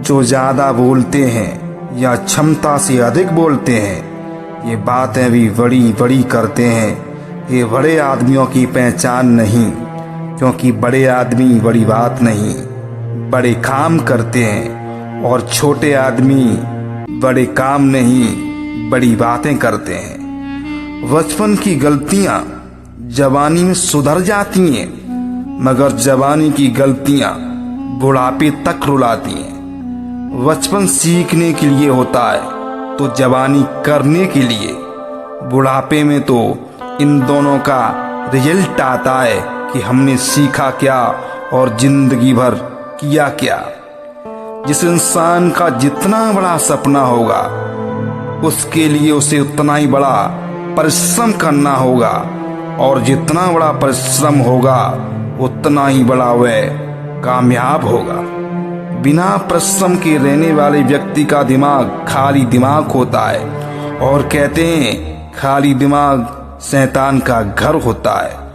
जो ज़्यादा बोलते हैं या क्षमता से अधिक बोलते हैं, ये बातें भी बड़ी बड़ी करते हैं। ये बड़े आदमियों की पहचान नहीं, क्योंकि बड़े आदमी बड़ी बात नहीं, बड़े काम करते हैं, और छोटे आदमी बड़े काम नहीं, बड़ी बातें करते हैं। बचपन की गलतियां जवानी में सुधर जाती हैं, मगर जवानी की गलतियां बुढ़ापे तक रुलाती हैं। बचपन सीखने के लिए होता है, तो जवानी करने के लिए। बुढ़ापे में तो इन दोनों का रिजल्ट आता है कि हमने सीखा क्या और जिंदगी भर किया क्या। जिस इंसान का जितना बड़ा सपना होगा, उसके लिए उसे उतना ही बड़ा परिश्रम करना होगा, और जितना बड़ा परिश्रम होगा उतना ही बड़ा वह कामयाब होगा। बिना परिश्रम के रहने वाले व्यक्ति का दिमाग खाली दिमाग होता है, और कहते हैं खाली दिमाग शैतान का घर होता है।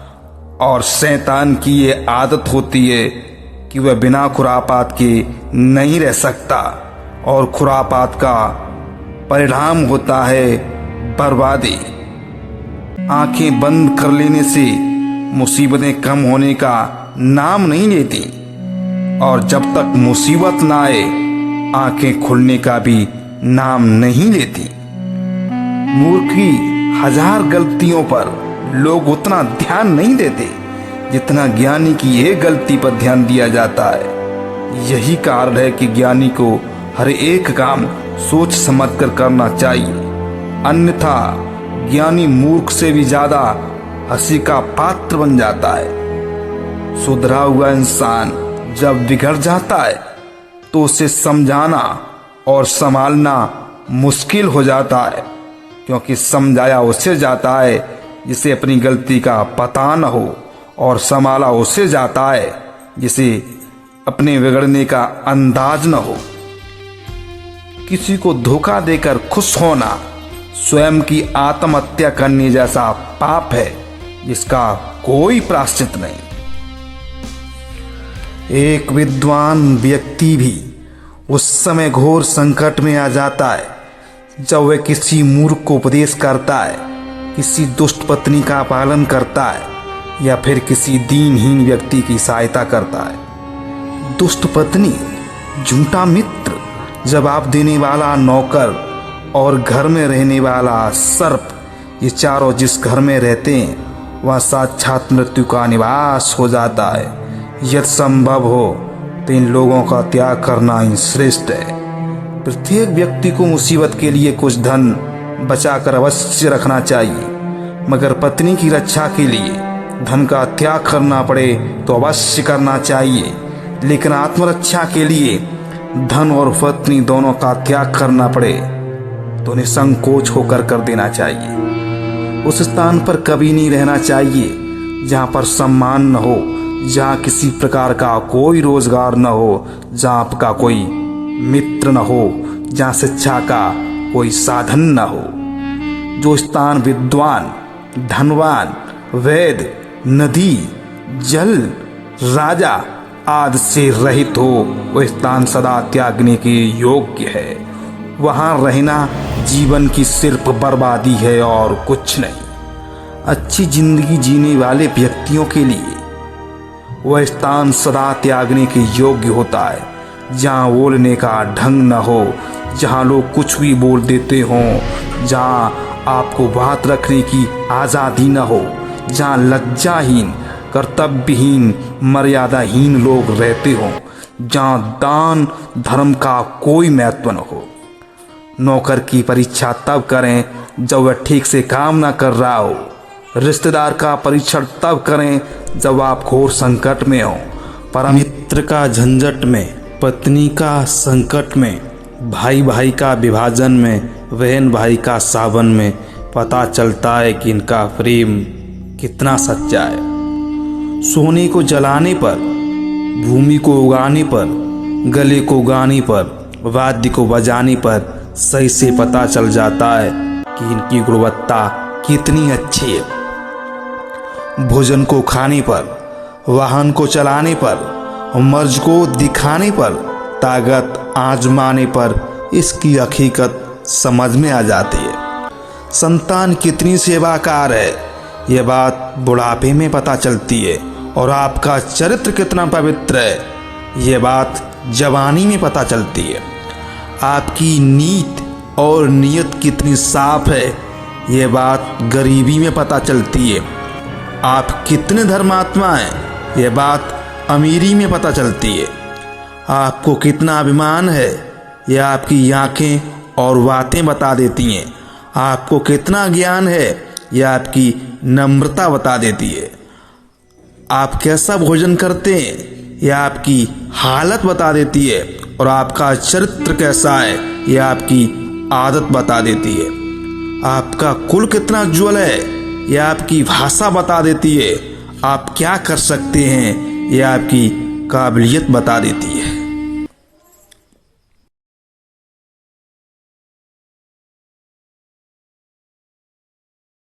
और शैतान की ये आदत होती है कि वह बिना खुरापात के नहीं रह सकता, और खुरापात का परिणाम होता है बर्बादी। आंखें बंद कर लेने से मुसीबतें कम होने का नाम नहीं लेती, और जब तक मुसीबत ना आए आंखें खुलने का भी नाम नहीं लेती। मूर्ख की 1000 गलतियों पर लोग उतना ध्यान नहीं देते जितना ज्ञानी की एक गलती पर ध्यान दिया जाता है। यही कारण है कि ज्ञानी को हर एक काम सोच समझकर करना चाहिए, अन्यथा ज्ञानी मूर्ख से भी ज्यादा हंसी का पात्र बन जाता है। सुधरा हुआ इंसान जब बिगड़ जाता है तो उसे समझाना और संभालना मुश्किल हो जाता है, क्योंकि समझाया उसे जाता है जिसे अपनी गलती का पता न हो, और संभाला उसे जाता है जिसे अपने बिगड़ने का अंदाज न हो। किसी को धोखा देकर खुश होना स्वयं की आत्महत्या करने जैसा पाप है, जिसका कोई प्रायश्चित नहीं। एक विद्वान व्यक्ति भी उस समय घोर संकट में आ जाता है जब वह किसी मूर्ख को उपदेश करता है, किसी दुष्ट पत्नी का पालन करता है, या फिर किसी दीनहीन व्यक्ति की सहायता करता है। दुष्ट पत्नी, झूठा मित्र, जवाब देने वाला नौकर और घर में रहने वाला सर्प, ये चारों जिस घर में रहते हैं वह साक्षात मृत्यु का निवास हो जाता है। यदि संभव हो तो इन लोगों का त्याग करना ही श्रेष्ठ है। प्रत्येक व्यक्ति को मुसीबत के लिए कुछ धन बचाकर अवश्य रखना चाहिए, मगर पत्नी की रक्षा के लिए धन का त्याग करना पड़े तो अवश्य करना चाहिए, लेकिन आत्मरक्षा के लिए धन और पत्नी दोनों का त्याग करना पड़े तो निसंकोच होकर कर देना चाहिए। उस स्थान पर कभी नहीं रहना चाहिए जहाँ पर सम्मान न हो, जहाँ किसी प्रकार का कोई रोजगार न हो, जहाँ आपका कोई मित्र न हो, जहाँ शिक्षा का कोई साधन न हो। जो स्थान विद्वान, धनवान, वैद, नदी, जल, राजा आदि से रहित हो, वह स्थान सदा त्यागने के योग्य है। वहाँ रहना जीवन की सिर्फ बर्बादी है और कुछ नहीं। अच्छी जिंदगी जीने वाले व्यक्तियों के लिए वह स्थान सदा त्यागने के योग्य होता है, जहाँ बोलने का ढंग न हो, जहाँ लोग कुछ भी बोल देते हों, जहाँ आपको बात रखने की आज़ादी न हो, जहाँ लज्जाहीन, कर्तव्यहीन, मर्यादाहीन लोग रहते हों, जहाँ दान धर्म का कोई महत्व न हो। नौकर की परीक्षा तब करें जब वह ठीक से काम न कर रहा हो। रिश्तेदार का परीक्षण तब करें जब आप घोर संकट में हो। परम मित्र का झंझट में, पत्नी का संकट में, भाई भाई का विभाजन में, बहन भाई का सावन में पता चलता है कि इनका प्रेम कितना सच्चा है। सोने को जलाने पर, भूमि को उगाने पर, गले को गाने पर, वाद्य को बजाने पर सही से पता चल जाता है कि इनकी गुणवत्ता कितनी अच्छी है। भोजन को खाने पर, वाहन को चलाने पर, मर्ज को दिखाने पर ताकत आजमाने पर इसकी हकीकत समझ में आ जाती है। संतान कितनी सेवाकार है ये बात बुढ़ापे में पता चलती है, और आपका चरित्र कितना पवित्र है ये बात जवानी में पता चलती है। आपकी नीत और नीयत कितनी साफ है ये बात गरीबी में पता चलती है। आप कितने धर्मात्मा हैं ये बात अमीरी में पता चलती है। आपको कितना अभिमान है ये आपकी आंखें और बातें बता देती हैं। आपको कितना ज्ञान है ये आपकी नम्रता बता देती है। आप कैसा भोजन करते हैं यह आपकी हालत बता देती है, और आपका चरित्र कैसा है यह आपकी आदत बता देती है। आपका कुल कितना उज्ज्वल है यह आपकी भाषा बता देती है। आप क्या कर सकते हैं यह आपकी काबिलियत बता देती है।